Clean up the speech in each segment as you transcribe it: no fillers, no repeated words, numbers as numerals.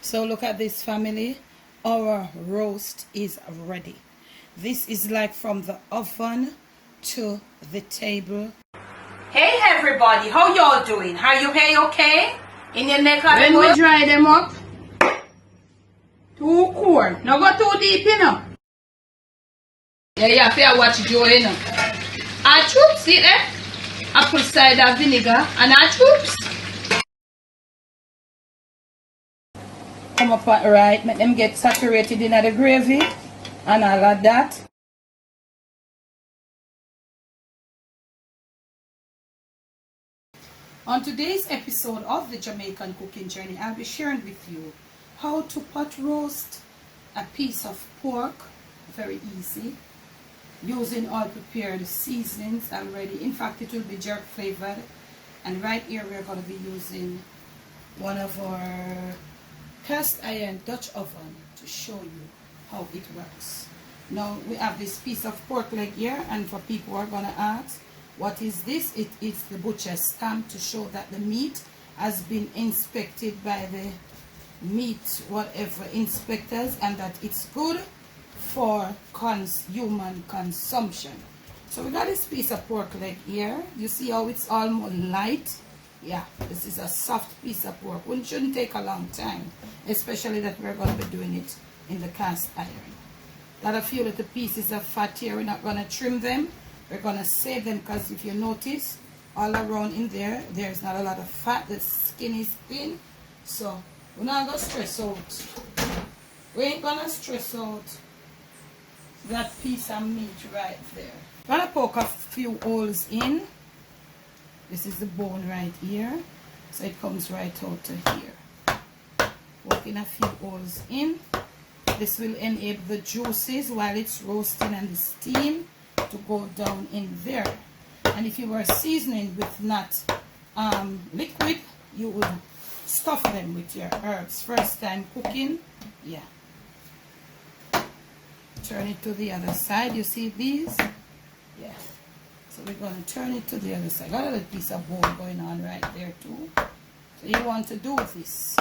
So look at this, family. Our roast is ready. This is like from the oven to the table. Hey everybody, how y'all doing? Are you okay? In your neck of the woods? When we dry them up, too cool. Now go too deep, you know. Yeah, fair watch Joe, you know. Our troops, see there? Apple cider vinegar and our troops. Come up right, make them get saturated in the gravy and all of that. On today's episode of the Jamaican Cooking Journey, I'll be sharing with you how to pot roast a piece of pork, very easy, using all prepared seasonings already. In fact, it will be jerk flavored. And right here we're going to be using one of our cast iron Dutch oven to show you how it works. Now we have this piece of pork leg here, and for people who are going to ask, what is this? It is the butcher's stamp to show that the meat has been inspected by the meat whatever inspectors and that it's good for human consumption. So we got this piece of pork leg here. You see how it's almost light? Yeah, this is a soft piece of pork. It shouldn't take a long time, especially that we're going to be doing it in the cast iron. Got a few little pieces of fat here. We're not going to trim them. We're going to save them because if you notice, all around in there, there's not a lot of fat. The skin is thin. So we're not going to stress out. We ain't going to stress out that piece of meat right there. I'm going to poke a few holes in. This is the bone right here. So it comes right out to here. Poking a few holes in. This will enable the juices while it's roasting and the steam to go down in there. And if you were seasoning with not liquid, you would stuff them with your herbs. First time cooking, yeah. Turn it to the other side. You see these? Yeah. So we're going to turn it to the other side. Got a little piece of bone going on right there too. So you want to do this.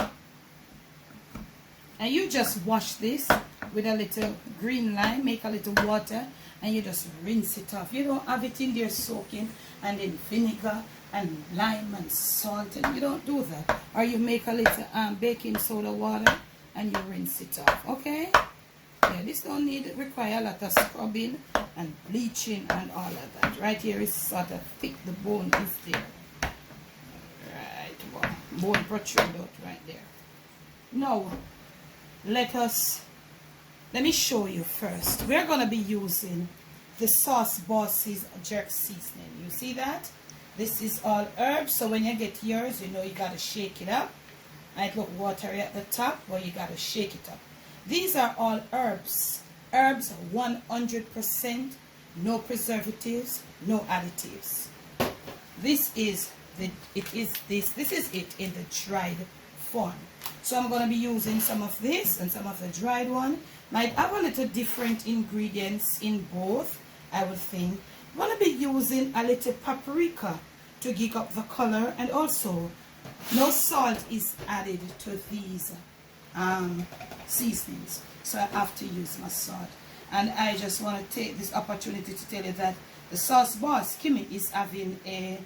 And you just wash this with a little green lime, make a little water, and you just rinse it off. You don't have it in there soaking and then vinegar and lime and salt, and you don't do that. Or you make a little baking soda water and you rinse it off, okay? Yeah, this don't require a lot of scrubbing and bleaching and all of that. Right here is sort of thick, the bone is there. Right, well, bone protrude out right there. Now, let me show you first. We're going to be using the Sauce Boss's jerk seasoning. You see that? This is all herbs, so when you get yours, you know you got to shake it up. Might look watery at the top, but you got to shake it up. These are all herbs. Herbs 100%, no preservatives, no additives. This is it in the dried form. So I'm going to be using some of this and some of the dried one. Might have a little different ingredients in both, I would think. I'm going to be using a little paprika to give up the color, and also no salt is added to these seasonings. So I have to use my salt. And I just want to take this opportunity to tell you that the Sauce Boss, Kimmy, is having a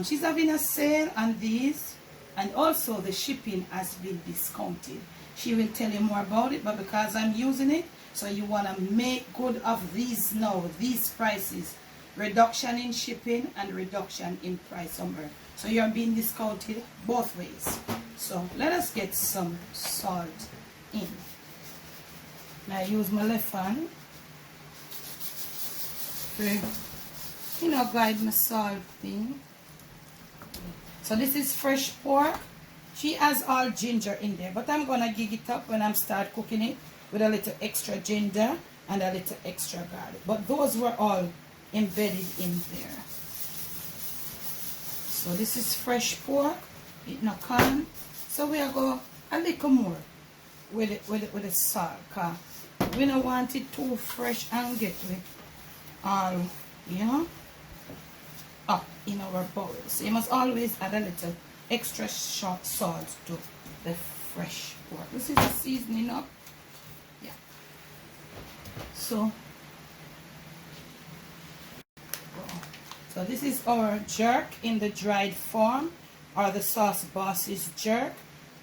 she's having a sale on these. And also the shipping has been discounted. She will tell you more about it, but because I'm using it, so you want to make good of these now, these prices. Reduction in shipping and reduction in price somewhere. So you're being discounted both ways. So let us get some salt in. Now I use my left hand to, guide my salt thing. So this is fresh pork. She has all ginger in there, but I'm going to gig it up when I start cooking it with a little extra ginger and a little extra garlic. But those were all embedded in there. So this is fresh pork. It not can. So we are going a little more with the salt. Cause we don't want it too fresh and get it all, up in our bowl. So you must always add a little extra short salt to the fresh pork. seasoning up. Yeah. So this is our jerk in the dried form, or the Sauce Boss's jerk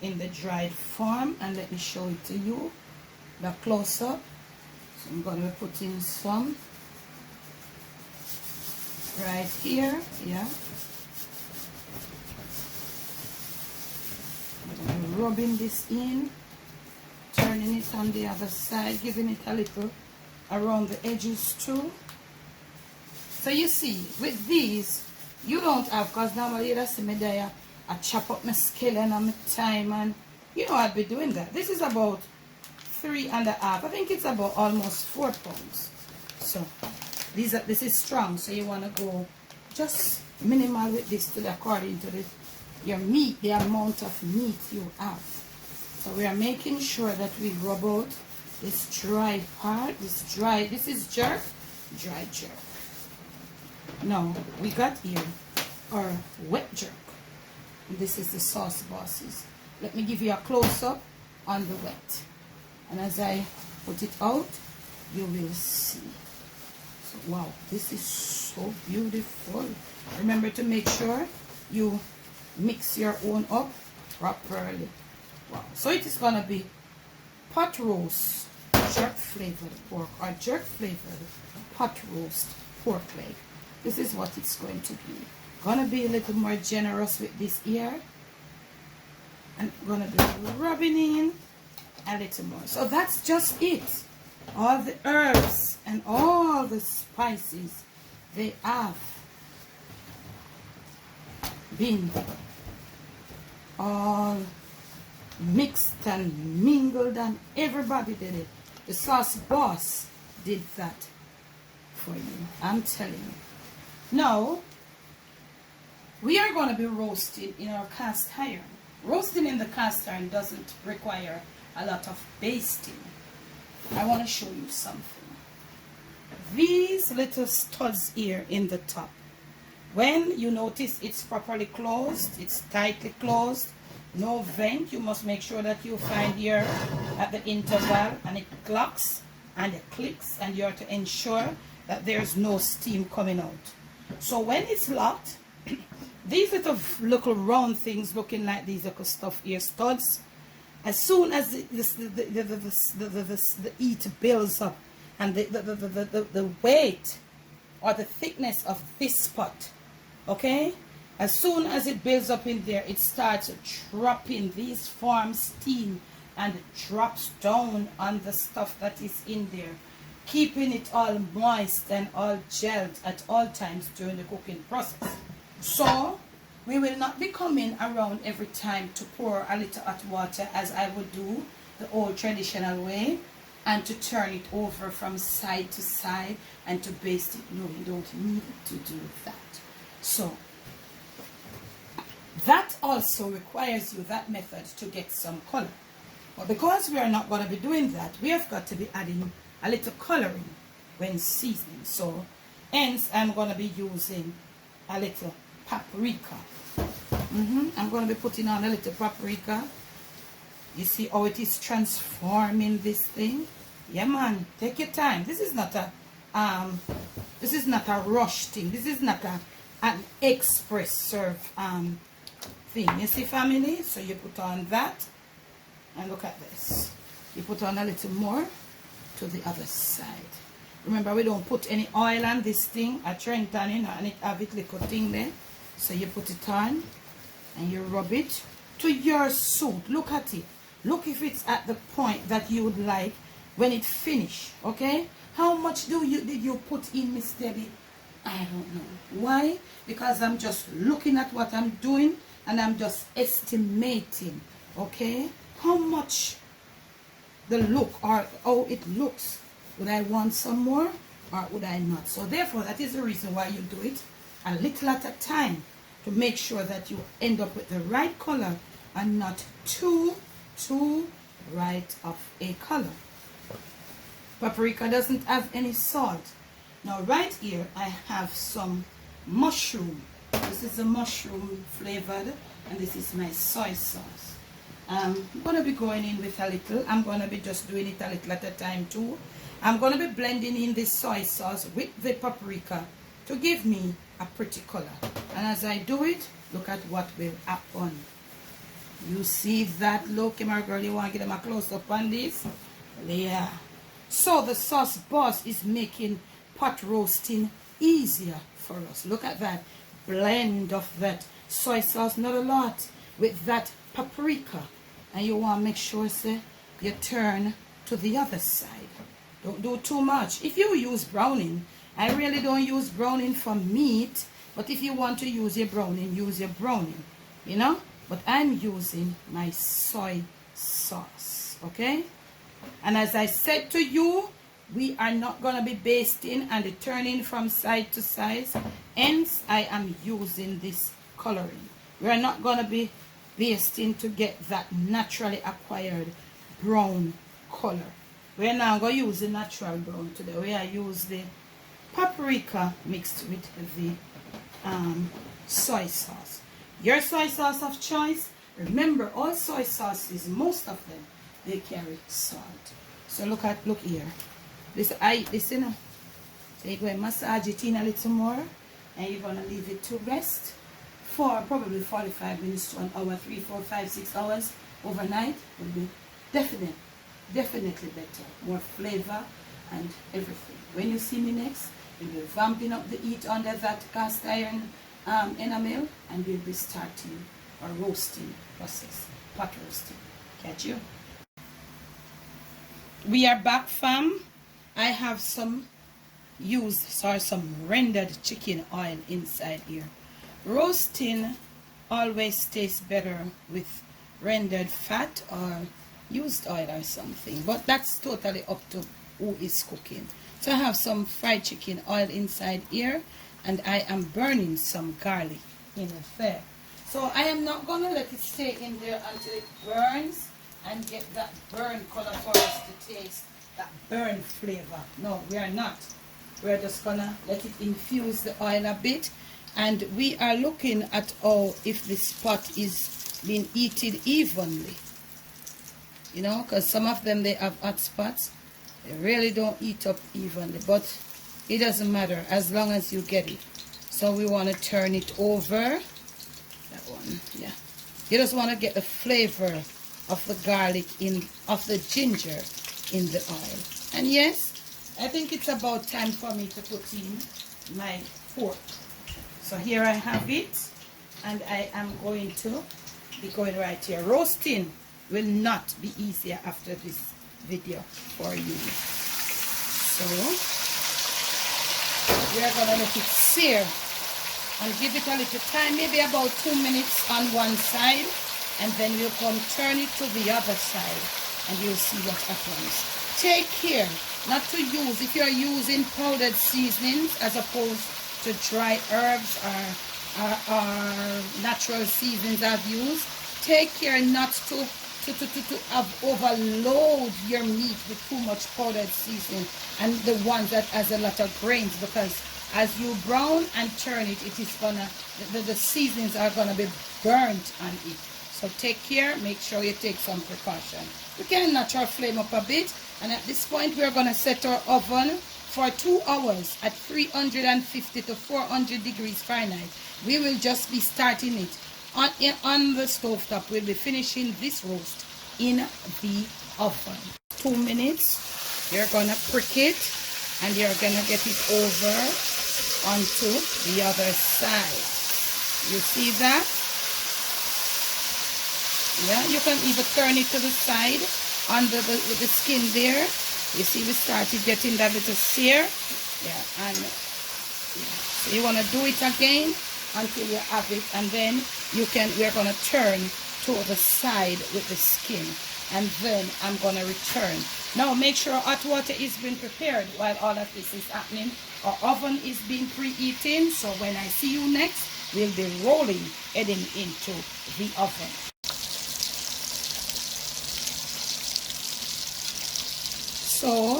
in the dried form. And let me show it to you, the close-up. So I'm going to be putting some right here. Yeah. I'm rubbing this in, turning it on the other side, giving it a little around the edges too. So you see, with these, you don't have, because normally you see me there, I chop up my scallion and my thyme, and you know I'd be doing that. This is about 3.5. I think it's about almost 4 pounds. So this is strong, so you want to go just minimal with this to the according to your meat, the amount of meat you have. So we are making sure that we rub out this dry part, this is jerk, dry jerk. Now we got here our wet jerk, and this is the Sauce Bosses. Let me give you a close-up on the wet, and as I put it out, you will see. So wow, this is so beautiful. Remember to make sure you mix your own up properly. Wow. So it is gonna be pot roast jerk flavored pork, or jerk flavored pot roast pork leg. This is what it's going to be. Gonna be a little more generous with this here, and gonna be rubbing in a little more. So that's just it. All the herbs and all the spices, they have been all mixed and mingled, and everybody did it. The Sauce Boss did that for you, I'm telling you. Now we are going to be roasting in our cast iron. Roasting in the cast iron doesn't require a lot of basting. I want to show you something. These little studs here in the top, when you notice it's properly closed, it's tightly closed, no vent, you must make sure that you find here at the interval, and it clocks and it clicks, and you have to ensure that there's no steam coming out. So when it's locked, these little round things looking like these little stuff here, studs, as soon as the heat builds up, and the weight or the thickness of this pot, okay, as soon as it builds up in there, it starts dropping, these form steam, and it drops down on the stuff that is in there, keeping it all moist and all gelled at all times during the cooking process. So we will not be coming around every time to pour a little hot water as I would do the old traditional way, and to turn it over from side to side and to baste it. No, you don't need to do that. So that also requires you, that method, to get some color. But because we are not going to be doing that, we have got to be adding a little coloring when seasoning. So hence I'm going to be using a little paprika. I'm going to be putting on a little paprika. You see how it is transforming this thing? Yeah, man, take your time. This is not a rush thing. This is not an express serve thing. You see, family? So you put on that, and look at this. You put on a little more to the other side. Remember, we don't put any oil on this thing at Trenton, you know, and it have it little thing there. So you put it on and you rub it to your suit. Look at it. Look if it's at the point that you would like when it finish. Okay? How much did you put in, Miss Debbie? I don't know. Why? Because I'm just looking at what I'm doing and I'm just estimating. Okay? How much the look or how it looks. Would I want some more or would I not? So therefore, that is the reason why you do it a little at a time, to make sure that you end up with the right color and not too bright of a color. Paprika doesn't have any salt. Now right here I have some mushroom. This is a mushroom flavored, and this is my soy sauce. I'm going to be going in with a little. I'm going to be just doing it a little at a time too. I'm going to be blending in this soy sauce with the paprika to give me a pretty color. And as I do it, look at what will happen. You see that? Look, my girl, you want to get them a close up on this? Yeah. So the sauce boss is making pot roasting easier for us. Look at that blend of that soy sauce, not a lot, with that paprika. And you want to make sure, say, you turn to the other side. Don't do too much. If you use browning, I really don't use browning for meat, but if you want to use your browning, use your browning, you know. But I'm using my soy sauce, okay? And as I said to you, we are not going to be basting and turning from side to side. Hence, I am using this coloring. We are not going to be basting to get that naturally acquired brown color. We are now going to use the natural brown today. We are use the paprika mixed with the soy sauce. Your soy sauce of choice. Remember, all soy sauces, most of them, they carry salt. So look here. This you know. So you're going to massage it in a little more, and you're going to leave it to rest for probably 45 minutes to an hour, 3, 4, 5, 6 hours overnight. Will be definitely better, more flavor and everything. When you see me next, we'll be vamping up the heat under that cast iron enamel, and we'll be starting our roasting process, pot roasting. Catch you. We are back, fam. I have some rendered chicken oil inside here. Roasting always tastes better with rendered fat or used oil or something, but that's totally up to who is cooking. So I have some fried chicken oil inside here, and I am burning some garlic in there. So I am not gonna let it stay in there until it burns and get that burn color for us to taste that burn flavor. No, we are not. We're just gonna let it infuse the oil a bit, and we are looking at if this pot is being heated evenly. You know, because some of them, they have hot spots. They really don't heat up evenly, but it doesn't matter as long as you get it. So we want to turn it over. That one, yeah. You just want to get the flavor of the garlic of the ginger in the oil. And yes, I think it's about time for me to put in my pork. So here I have it, and I am going to be going right here. Roasting will not be easier after this video for you. So we are going to let it sear and give it a little time, maybe about 2 minutes on one side, and then we'll come turn it to the other side, and you'll see what happens. Take care not to use, if you're using powdered seasonings as opposed to dry herbs or natural seasonings I've used, take care not to overload your meat with too much powdered seasoning and the ones that has a lot of grains, because as you brown and turn it, it is gonna, the seasonings are gonna be burnt on it. So take care, make sure you take some precaution. We can notch our flame up a bit, and at this point we're gonna set our oven for 2 hours at 350 to 400 degrees Fahrenheit. We will just be starting it on the stove top. We'll be finishing this roast in the oven. 2 minutes. You're gonna prick it, and you're gonna get it over onto the other side. You see that? Yeah, you can even turn it to the side under the skin there. You see, we started getting that little sear. Yeah, and yeah. So you want to do it again until you have it, and then we're going to turn to the side with the skin, and then I'm going to return. Now make sure hot water is being prepared while all of this is happening. Our oven is being preheating, so when I see you next, we'll be heading into the oven. So,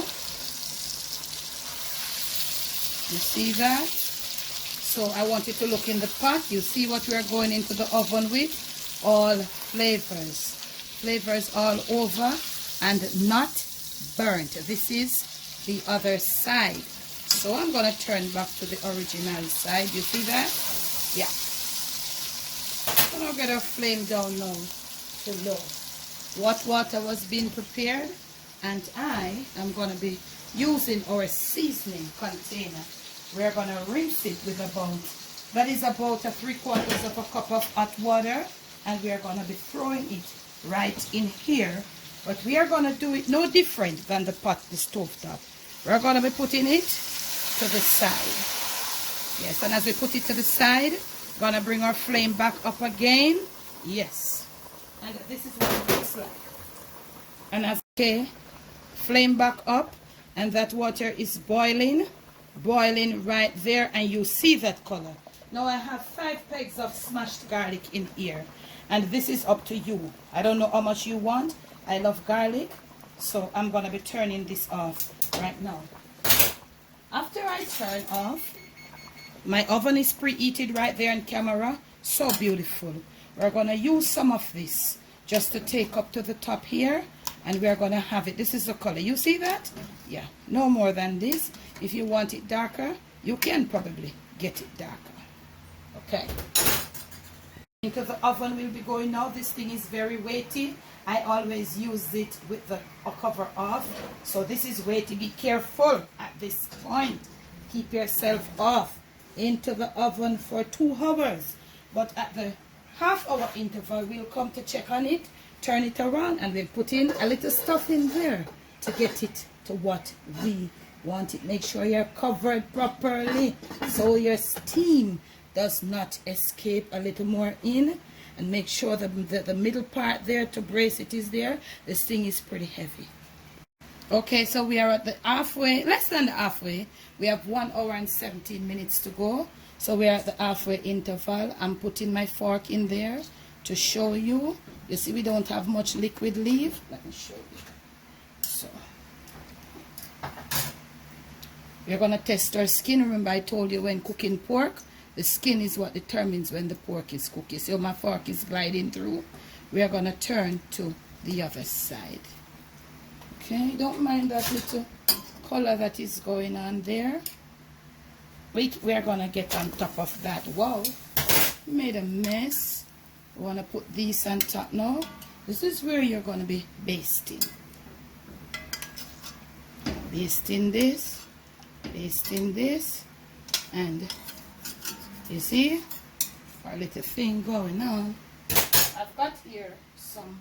you see that? So I want you to look in the pot. You see what we are going into the oven with? All flavors. flavors all over and not burnt. This is the other side. So I'm going to turn back to the original side. You see that? Yeah. I'm going to get our flame down now to low. Hot water was being prepared, and I am going to be using our seasoning container. We're going to rinse it with about 3/4 of a cup of hot water, and we are going to be throwing it right in here. But we are going to do it no different than the stove top. We're going to be putting it to the side. Yes, and as we put it to the side, we're going to bring our flame back up again. Yes. And this is what it looks like. And as okay, flame back up, and that water is boiling right there, and you see that color. Now I have 5 pegs of smashed garlic in here, and this is up to you. I don't know how much you want. I love garlic, so I'm gonna be turning this off right now. After I turn off, my oven is preheated right there on camera. So beautiful. We're gonna use some of this just to take up to the top here, and we're gonna have it. This is the color. You see that? Yeah, no more than this. If you want it darker, you can probably get it darker. Okay. Into the oven will be going now. This thing is very weighty. I always use it with the cover off. So this is weighty. Be careful at this point. Keep yourself off. Into the oven for 2 hours. But at the half-hour interval, we'll come to check on it, turn it around, and we'll put in a little stuff in there to get it to what we want it. Make sure you're covered properly so your steam does not escape a little more in, and make sure that the middle part there to brace it is there. This thing is pretty heavy. Okay, so we are at the halfway, less than the halfway. We have 1 hour and 17 minutes to go. So we are at the halfway interval. I'm putting my fork in there to show you. You see we don't have much liquid leave. Let me show you. So we're going to test our skin. Remember I told you when cooking pork, the skin is what determines when the pork is cooked. You see my fork is gliding through. We are going to turn to the other side. Okay, don't mind that little color that is going on there. We are going to get on top of that. Wow, we made a mess. We want to put these on top now. This is where you're going to be basting. Basting this, and you see our little thing going on. I've got here some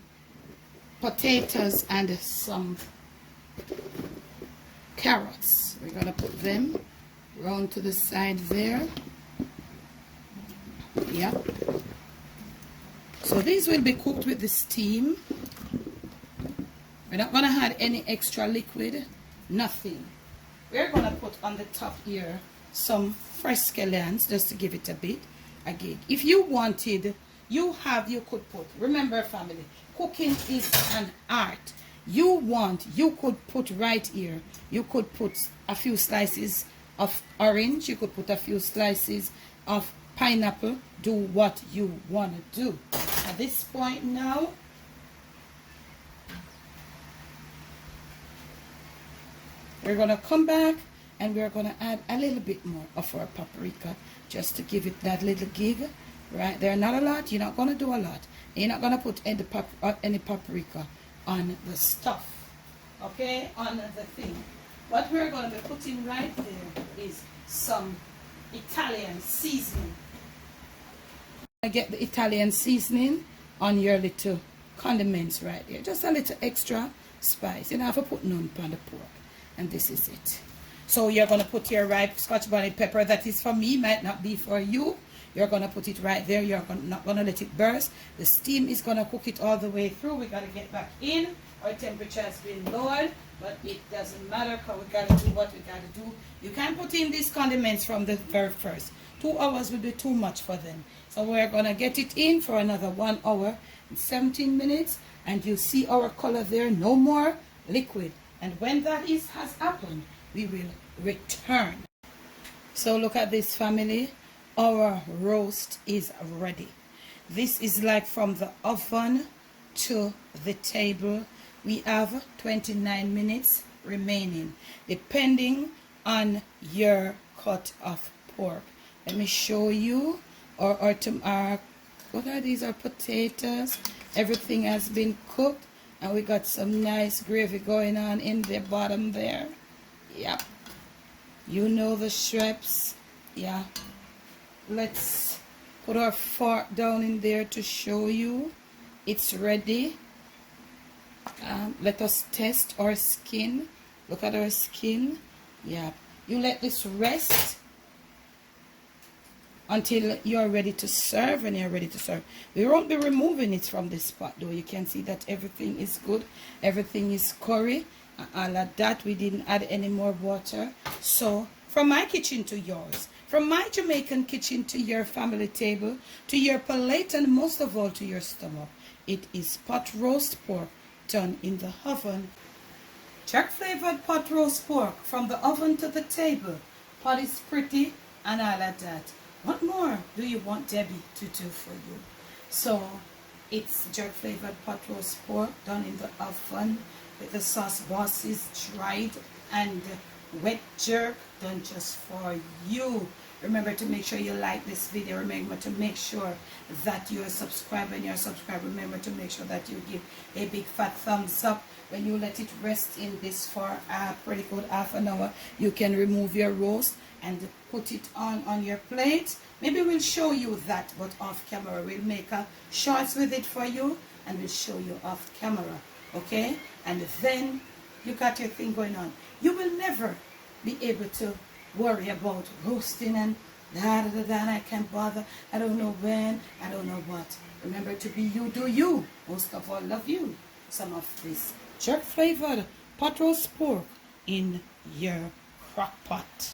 potatoes and some carrots. We're going to put them round to the side there. Yep. So these will be cooked with the steam. We're not going to add any extra liquid, nothing. We're going to put on the top here some fresh scallions just to give it a bit again. If you wanted, you could put, remember family, cooking is an art. You could put right here, you could put a few slices of orange, you could put a few slices of pineapple. Do what you want to do. At this point now, we're going to come back and we're going to add a little bit more of our paprika just to give it that little gig right there. Not a lot. You're not going to do a lot. You're not going to put any paprika on the stuff, okay, on the thing. What we're going to be putting right there is some Italian seasoning. Get the Italian seasoning on your little condiments right there. Just a little extra spice. You don't have to put none on the pork. And this is it. So you're going to put your ripe Scotch bonnet pepper. That is for me, might not be for you. You're going to put it right there. You're not going to let it burst. The steam is going to cook it all the way through. We got to get back in. Our temperature has been lowered, but it doesn't matter because we got to do what we got to do. You can put in these condiments from the very first. 2 hours will be too much for them. So we're going to get it in for another 1 hour and 17 minutes. And you see our color there, no more liquid. And when that has happened, we will return. So look at this family. Our roast is ready. This is like from the oven to the table. We have 29 minutes remaining, depending on your cut of pork. Let me show you. Or what are these? Are potatoes. Everything has been cooked, and we got some nice gravy going on in the bottom there. Yep. You know the shrimps. Yeah. Let's put our fork down in there to show you it's ready. Let us test our skin. Look at our skin. Yeah. You let this rest until you're ready to serve. When you're ready to serve, we won't be removing it from this pot though. You can see that everything is good, everything is curry, all of that. We didn't add any more water. So from my kitchen to yours, from my Jamaican kitchen to your family table, to your plate, and most of all to your stomach, it is pot roast pork done in the oven. Jerk flavored pot roast pork from the oven to the table. Pot is pretty and all of that. What more do you want Debbie to do for you? So it's jerk flavored pot roast pork done in the oven with the sauce bosses, dried and wet jerk done just for you. Remember to make sure you like this video. Remember to make sure that you are subscribed. When you're subscribed, remember to make sure that you give a big fat thumbs up. When you let it rest in this for a pretty good half an hour, you can remove your roast and put it on your plate. Maybe we'll show you that, but off camera. We'll make a shorts with it for you and we'll show you off camera. Okay? And then you got your thing going on. You will never be able to worry about roasting and I can't bother, I don't know when, I don't know what. Remember to be you, do you. Most of all, love you. Some of this jerk flavored pot roast pork in your crock pot.